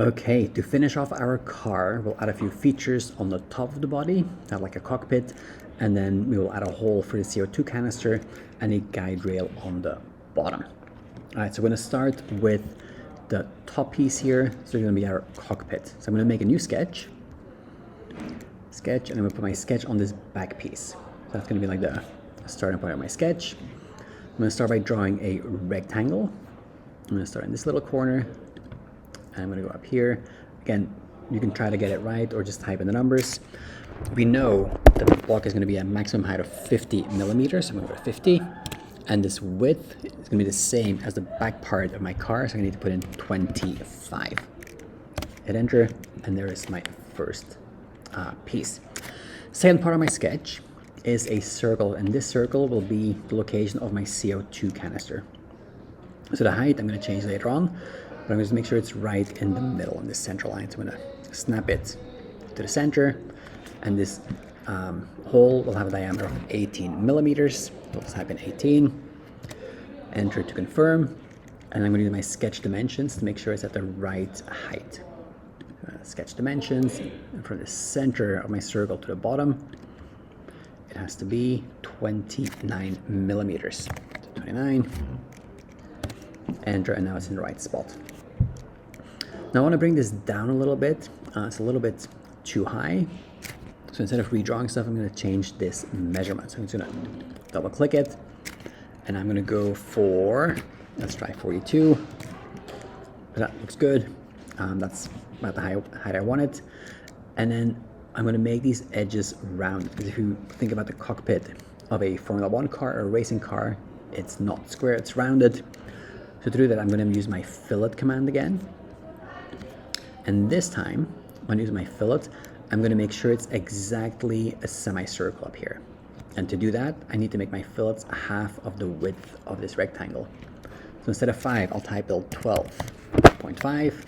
Okay, to finish off our car, we'll add a few features on the top of the body, like a cockpit, and then we will add a hole for the CO2 canister and a guide rail on the bottom. All right, so we're gonna start with the top piece here. So it's gonna be our cockpit. So I'm gonna make a new sketch, and I'm gonna put my sketch on this back piece. So that's gonna be like the starting point of my sketch. I'm gonna start by drawing a rectangle. I'm gonna start in this little corner, and I'm gonna go up here. Again, you can try to get it right or just type in the numbers. We know that the block is gonna be a maximum height of 50 millimeters. So I'm gonna go to 50. And this width is gonna be the same as the back part of my car. So I need to put in 25. Hit enter, and there is my first piece. Second part of my sketch is a circle, and this circle will be the location of my CO2 canister. So the height I'm gonna change later on, but I'm going to make sure it's right in the middle in this central line. So I'm going to snap it to the center, and this hole will have a diameter of 18 millimeters. So let's type in 18, enter to confirm, and I'm going to use my sketch dimensions to make sure it's at the right height. Sketch dimensions, and from the center of my circle to the bottom, it has to be 29 millimeters. So 29, enter, and now it's in the right spot. Now I want to bring this down a little bit. It's a little bit too high. So instead of redrawing stuff, I'm going to change this measurement. So I'm just going to double click it, and I'm going to go for, let's try 42. That looks good. That's about the height I want it. And then I'm going to make these edges round, because if you think about the cockpit of a Formula 1 car or a racing car, it's not square, it's rounded. So to do that, I'm going to use my fillet command again. And this time, when I use my fillet, I'm going to make sure it's exactly a semicircle up here. And to do that, I need to make my fillets half of the width of this rectangle. So instead of 5, I'll type in 12.5,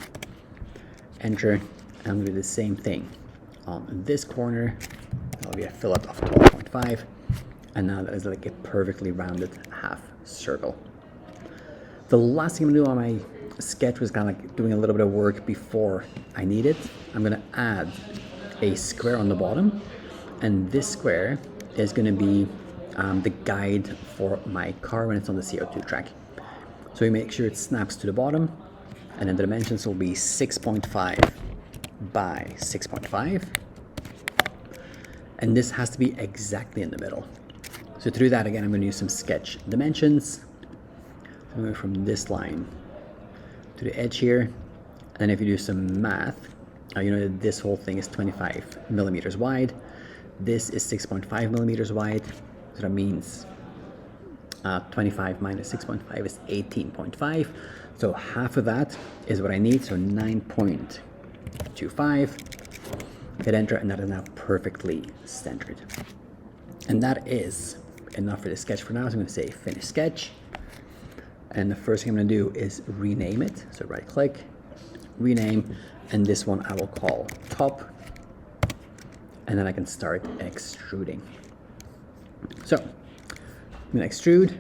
enter, and I'm going to do the same thing on this corner. That'll be a fillet of 12.5, and now that is like a perfectly rounded half circle. The last thing I'm going to do on my sketch was kind of like doing a little bit of work before I need it. I'm going to add a square on the bottom, and this square is going to be the guide for my car when it's on the CO2 track. So you make sure it snaps to the bottom, and then the dimensions will be 6.5 by 6.5, and this has to be exactly in the middle. So to do that, again, I'm going to use some sketch dimensions. I'm going from this line to the edge here, and then if you do some math, you know that this whole thing is 25 millimeters wide. This is 6.5 millimeters wide, so that means 25 minus 6.5 is 18.5. So half of that is what I need, so 9.25. Hit enter, and that is now perfectly centered. And that is enough for the sketch for now. So I'm going to say finish sketch. And the first thing I'm going to do is rename it. So right click, rename, and this one I will call top. And then I can start extruding. So I'm going to extrude,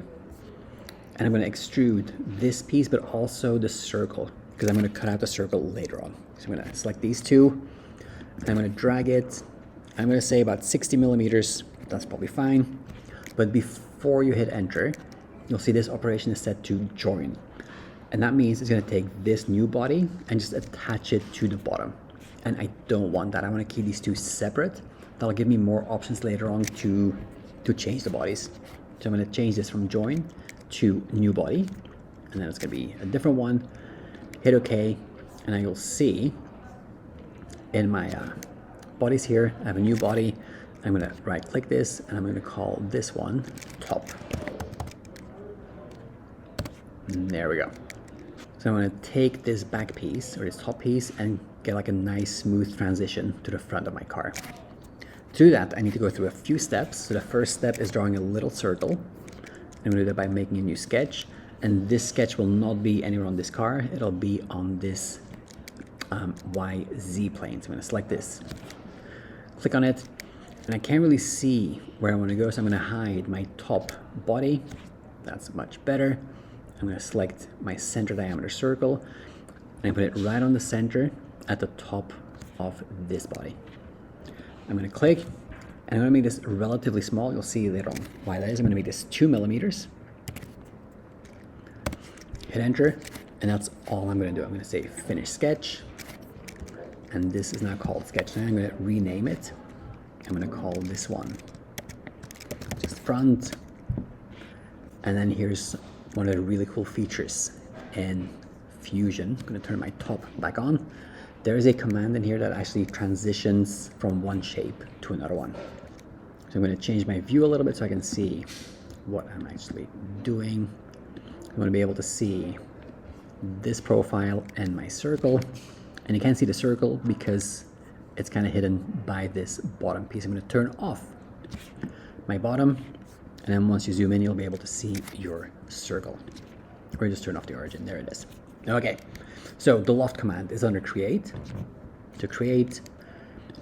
and I'm going to extrude this piece, but also the circle, because I'm going to cut out the circle later on. So I'm going to select these two, and I'm going to drag it. I'm going to say about 60 millimeters. That's probably fine. But before you hit enter, you'll see this operation is set to join. And that means it's going to take this new body and just attach it to the bottom. And I don't want that. I want to keep these two separate. That'll give me more options later on to change the bodies. So I'm going to change this from join to new body. And then it's going to be a different one. Hit OK. And then you'll see in my bodies here, I have a new body. I'm going to right click this, and I'm going to call this one top. There we go. So I'm going to take this back piece, or this top piece, and get like a nice smooth transition to the front of my car. To do that, I need to go through a few steps. So the first step is drawing a little circle. I'm going to do that by making a new sketch. And this sketch will not be anywhere on this car. It'll be on this YZ plane. So I'm going to select this, click on it, and I can't really see where I want to go. So I'm going to hide my top body. That's much better. I'm going to select my center diameter circle, and I put it right on the center at the top of this body. I'm going to click, and I'm going to make this relatively small. You'll see later on why that is. I'm going to make this 2 millimeters. Hit enter, and that's all I'm going to do. I'm going to say finish sketch, and this is now called sketch. Now I'm going to rename it. I'm going to call this one just front. And then here's one of the really cool features in Fusion. I'm going to turn my top back on. There is a command in here that actually transitions from one shape to another one. So I'm going to change my view a little bit so I can see what I'm actually doing. I want to be able to see this profile and my circle. And you can't see the circle because it's kind of hidden by this bottom piece. I'm going to turn off my bottom. And then once you zoom in, you'll be able to see your circle. Or just turn off the origin. There it is. Okay, so the loft command is under create. To create,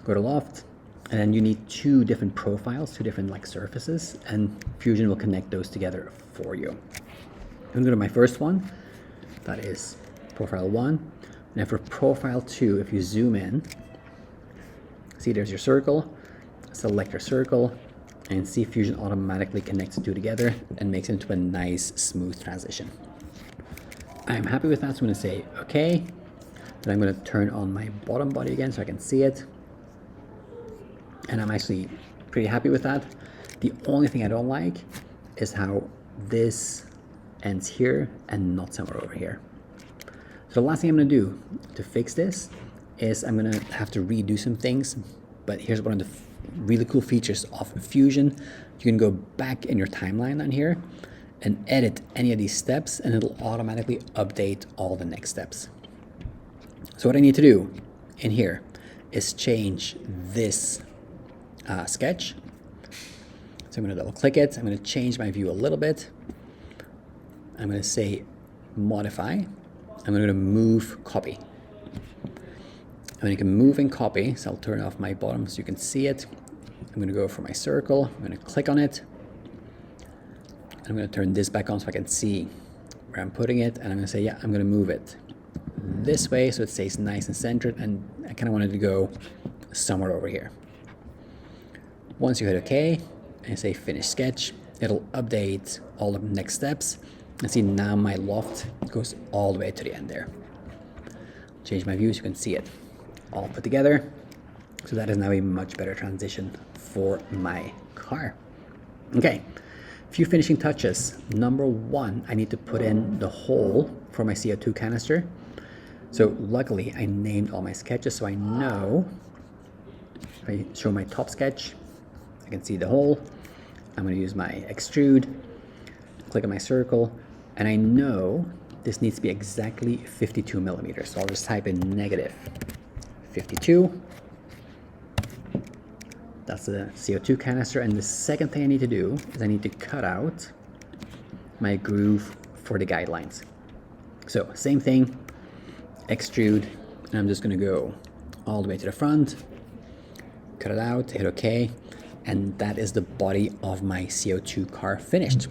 go to loft, and then you need 2 different profiles, 2 different like surfaces, and Fusion will connect those together for you. I'm gonna go to my first one. That is profile 1. And for profile 2, if you zoom in, see there's your circle. Select your circle, and see Fusion automatically connects the 2 together and makes it into a nice smooth transition. I'm happy with that, so I'm going to say okay. Then I'm going to turn on my bottom body again so I can see it. And I'm actually pretty happy with that. The only thing I don't like is how this ends here and not somewhere over here. So the last thing I'm going to do to fix this is I'm going to have to redo some things. But here's one of the really cool features of Fusion. You can go back in your timeline on here and edit any of these steps, and it'll automatically update all the next steps. So what I need to do in here is change this sketch. So I'm going to double click it. I'm going to change my view a little bit. I'm going to say modify. I'm going to move copy. I'm going to move and copy, so I'll turn off my bottom so you can see it. I'm going to go for my circle. I'm going to click on it. I'm going to turn this back on so I can see where I'm putting it, and I'm going to say, yeah, I'm going to move it this way so it stays nice and centered, and I kind of wanted to go somewhere over here. Once you hit OK and say finish sketch, it'll update all the next steps, and see now my loft goes all the way to the end there. Change my view so you can see it all put together. So that is now a much better transition for my car. Okay. Few finishing touches. Number 1, I need to put in the hole for my CO2 canister. So luckily I named all my sketches so I know if I show my top sketch, I can see the hole. I'm going to use my extrude, click on my circle, and I know this needs to be exactly 52 millimeters. So I'll just type in negative 52. That's the CO2 canister, and the second thing I need to do is I need to cut out my groove for the guidelines. So same thing, extrude, and I'm just going to go all the way to the front, cut it out, hit OK, and that is the body of my CO2 car finished.